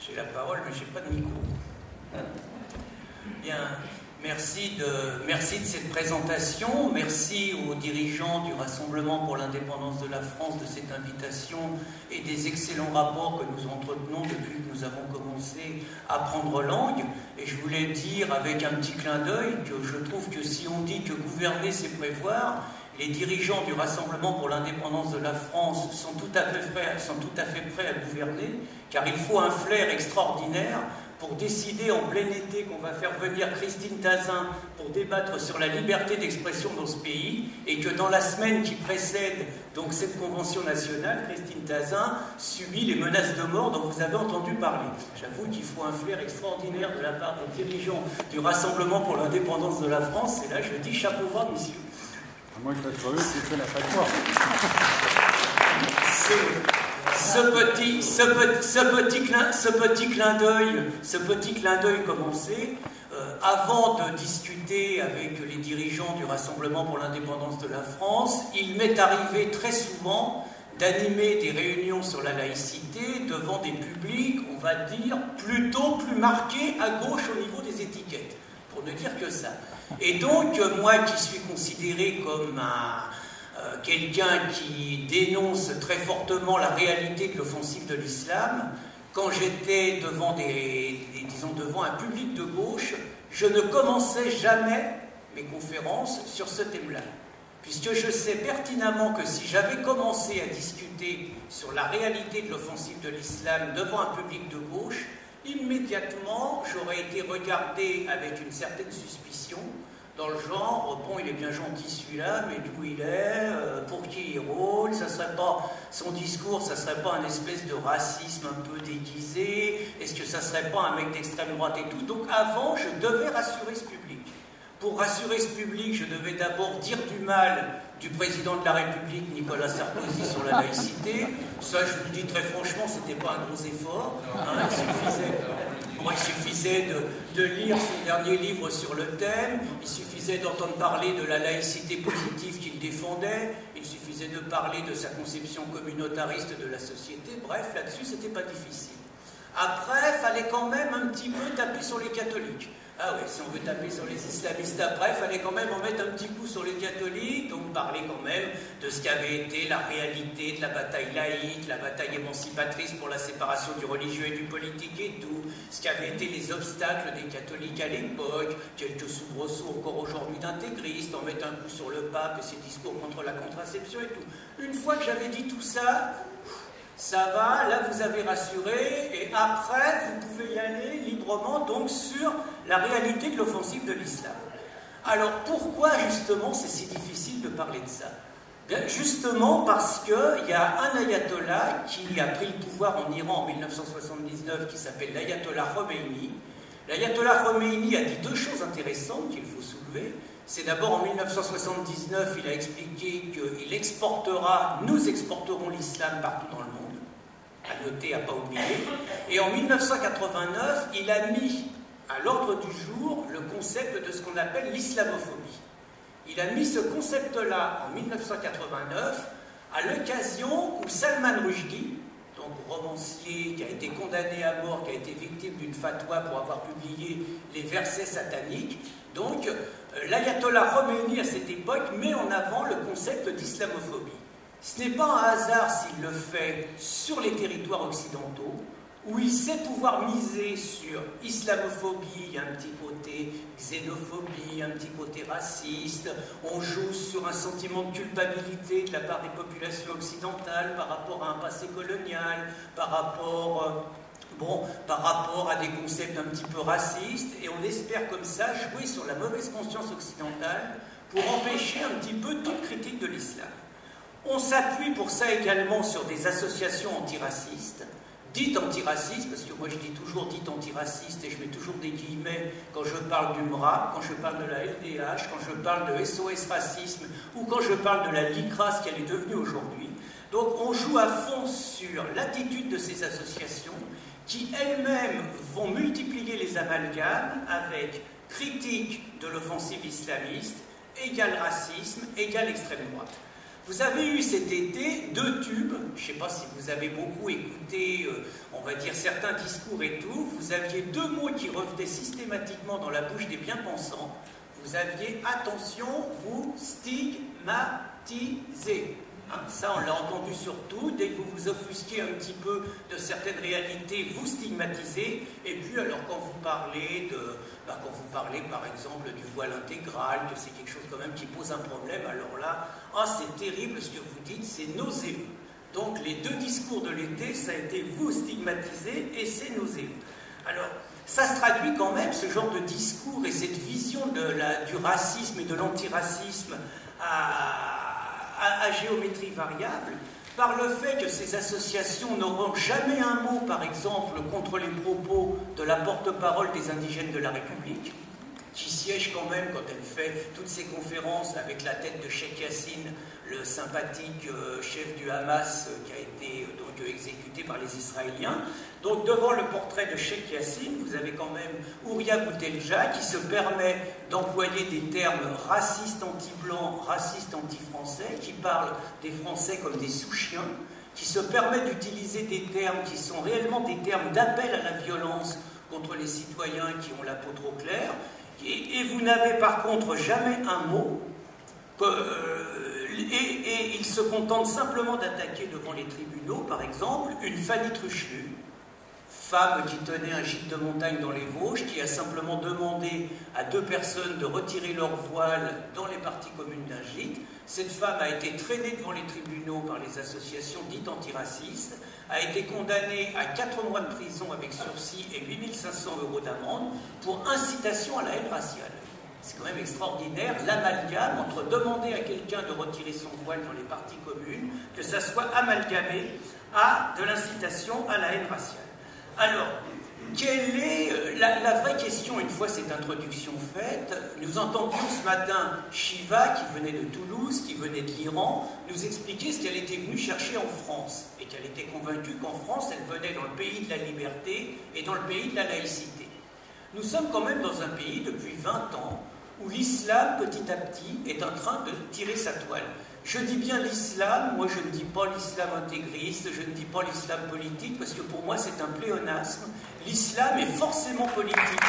J'ai la parole, mais je n'ai pas de micro. Bien, merci de cette présentation. Merci aux dirigeants du Rassemblement pour l'indépendance de la France de cette invitation et des excellents rapports que nous entretenons depuis que nous avons commencé à prendre langue. Et je voulais dire avec un petit clin d'œil que je trouve que si on dit que gouverner, c'est prévoir, les dirigeants du Rassemblement pour l'indépendance de la France sont tout à fait prêts à gouverner, car il faut un flair extraordinaire pour décider en plein été qu'on va faire venir Christine Tazin pour débattre sur la liberté d'expression dans ce pays, et que dans la semaine qui précède donc cette convention nationale, Christine Tazin subit les menaces de mort dont vous avez entendu parler. J'avoue qu'il faut un flair extraordinaire de la part des dirigeants du Rassemblement pour l'indépendance de la France, et là je dis chapeau bas, messieurs. Moi, je suis curieux, c'est fait la fatwa. Ce petit clin d'œil commencé, avant de discuter avec les dirigeants du Rassemblement pour l'indépendance de la France, il m'est arrivé très souvent d'animer des réunions sur la laïcité devant des publics, on va dire, plutôt plus marqués à gauche au niveau des étiquettes, pour ne dire que ça. Et donc, moi qui suis considéré comme quelqu'un qui dénonce très fortement la réalité de l'offensive de l'islam, quand j'étais devant devant un public de gauche, je ne commençais jamais mes conférences sur ce thème-là. Puisque je sais pertinemment que si j'avais commencé à discuter sur la réalité de l'offensive de l'islam devant un public de gauche, immédiatement, j'aurais été regardé avec une certaine suspicion, dans le genre, bon, il est bien gentil celui-là, mais d'où il est, pour qui il rôle, ça serait pas, son discours, ça serait pas un espèce de racisme un peu déguisé, est-ce que ça serait pas un mec d'extrême droite et tout. Donc avant, je devais rassurer ce public. Pour rassurer ce public, je devais d'abord dire du mal du président de la République, Nicolas Sarkozy, sur la laïcité. Ça, je vous le dis très franchement, c'était pas un gros effort. Hein, il suffisait de lire son dernier livre sur le thème, il suffisait d'entendre parler de la laïcité positive qu'il défendait, il suffisait de parler de sa conception communautariste de la société. Bref, là-dessus, c'était pas difficile. Après, il fallait quand même un petit peu taper sur les catholiques. Ah oui, si on veut taper sur les islamistes après, il fallait quand même en mettre un petit coup sur les catholiques, donc parler quand même de ce qu'avait été la réalité de la bataille laïque, la bataille émancipatrice pour la séparation du religieux et du politique et tout, ce qu'avaient été les obstacles des catholiques à l'époque, quelques soubresauts encore aujourd'hui d'intégristes, en mettre un coup sur le pape et ses discours contre la contraception et tout. Une fois que j'avais dit tout ça, ça va, là vous avez rassuré, et après vous pouvez y aller librement donc sur la réalité de l'offensive de l'islam. Alors pourquoi justement c'est si difficile de parler de ça? Bien, justement parce qu'il y a un ayatollah qui a pris le pouvoir en Iran en 1979 qui s'appelle l'ayatollah Khomeini. L'ayatollah Khomeini a dit deux choses intéressantes qu'il faut soulever. C'est d'abord en 1979, il a expliqué qu'il nous exporterons l'islam partout dans le monde. À noter, à ne pas oublier. Et en 1989, il a mis à l'ordre du jour le concept de ce qu'on appelle l'islamophobie. Il a mis ce concept-là en 1989 à l'occasion où Salman Rushdie, donc romancier qui a été condamné à mort, qui a été victime d'une fatwa pour avoir publié les versets sataniques, donc l'ayatollah Khomeini à cette époque met en avant le concept d'islamophobie. Ce n'est pas un hasard s'il le fait sur les territoires occidentaux, où il sait pouvoir miser sur islamophobie, un petit côté xénophobie, un petit côté raciste, on joue sur un sentiment de culpabilité de la part des populations occidentales par rapport à un passé colonial, par rapport à des concepts un petit peu racistes, et on espère comme ça jouer sur la mauvaise conscience occidentale pour empêcher un petit peu toute critique de l'islam. On s'appuie pour ça également sur des associations antiracistes, dites antiracistes, parce que moi je dis toujours dites antiraciste et je mets toujours des guillemets quand je parle du MRAP, quand je parle de la LDH, quand je parle de SOS Racisme ou quand je parle de la LICRA, ce qu'elle est devenue aujourd'hui. Donc on joue à fond sur l'attitude de ces associations qui elles-mêmes vont multiplier les amalgames avec critique de l'offensive islamiste, égal racisme, égal extrême droite. Vous avez eu cet été 2 tubes, je ne sais pas si vous avez beaucoup écouté, on va dire, certains discours et tout, vous aviez 2 mots qui revenaient systématiquement dans la bouche des bien-pensants. Vous aviez, attention, vous stigmatisez. Hein, ça, on l'a entendu surtout. Dès que vous vous offusquez un petit peu de certaines réalités, vous stigmatisez. Et puis, alors, quand vous parlez par exemple, du voile intégral, que c'est quelque chose quand même qui pose un problème, alors là, c'est terrible ce que vous dites, c'est nauséeux. Donc, les 2 discours de l'été, ça a été vous stigmatiser et c'est nauséeux. Alors, ça se traduit quand même, ce genre de discours et cette vision du racisme et de l'antiracisme à géométrie variable, par le fait que ces associations n'auront jamais un mot, par exemple, contre les propos de la porte-parole des indigènes de la République, qui siège quand même quand elle fait toutes ces conférences avec la tête de Cheikh Yassine, le sympathique chef du Hamas qui a été donc exécuté par les Israéliens. Donc devant le portrait de Cheikh Yassine, vous avez quand même Ouria Boutelja qui se permet d'employer des termes racistes anti-blancs, racistes anti-français, qui parle des Français comme des sous-chiens, qui se permet d'utiliser des termes qui sont réellement des termes d'appel à la violence contre les citoyens qui ont la peau trop claire. Et vous n'avez par contre jamais un mot, et il se contente simplement d'attaquer devant les tribunaux, par exemple, une Fanny Truchelu, femme qui tenait un gîte de montagne dans les Vosges, qui a simplement demandé à 2 personnes de retirer leur voile dans les parties communes d'un gîte. Cette femme a été traînée devant les tribunaux par les associations dites antiracistes, a été condamnée à 4 mois de prison avec sursis et 8 500 € d'amende pour incitation à la haine raciale. C'est quand même extraordinaire, l'amalgame entre demander à quelqu'un de retirer son voile dans les parties communes, que ça soit amalgamé à de l'incitation à la haine raciale. Alors, quelle est la vraie question, une fois cette introduction faite? Nous entendions ce matin Shiva, qui venait de Toulouse, qui venait de l'Iran, nous expliquer ce qu'elle était venue chercher en France, et qu'elle était convaincue qu'en France, elle venait dans le pays de la liberté et dans le pays de la laïcité. Nous sommes quand même dans un pays, depuis 20 ans, où l'islam, petit à petit, est en train de tirer sa toile. Je dis bien l'islam, moi je ne dis pas l'islam intégriste, je ne dis pas l'islam politique, parce que pour moi c'est un pléonasme. L'islam est forcément politique.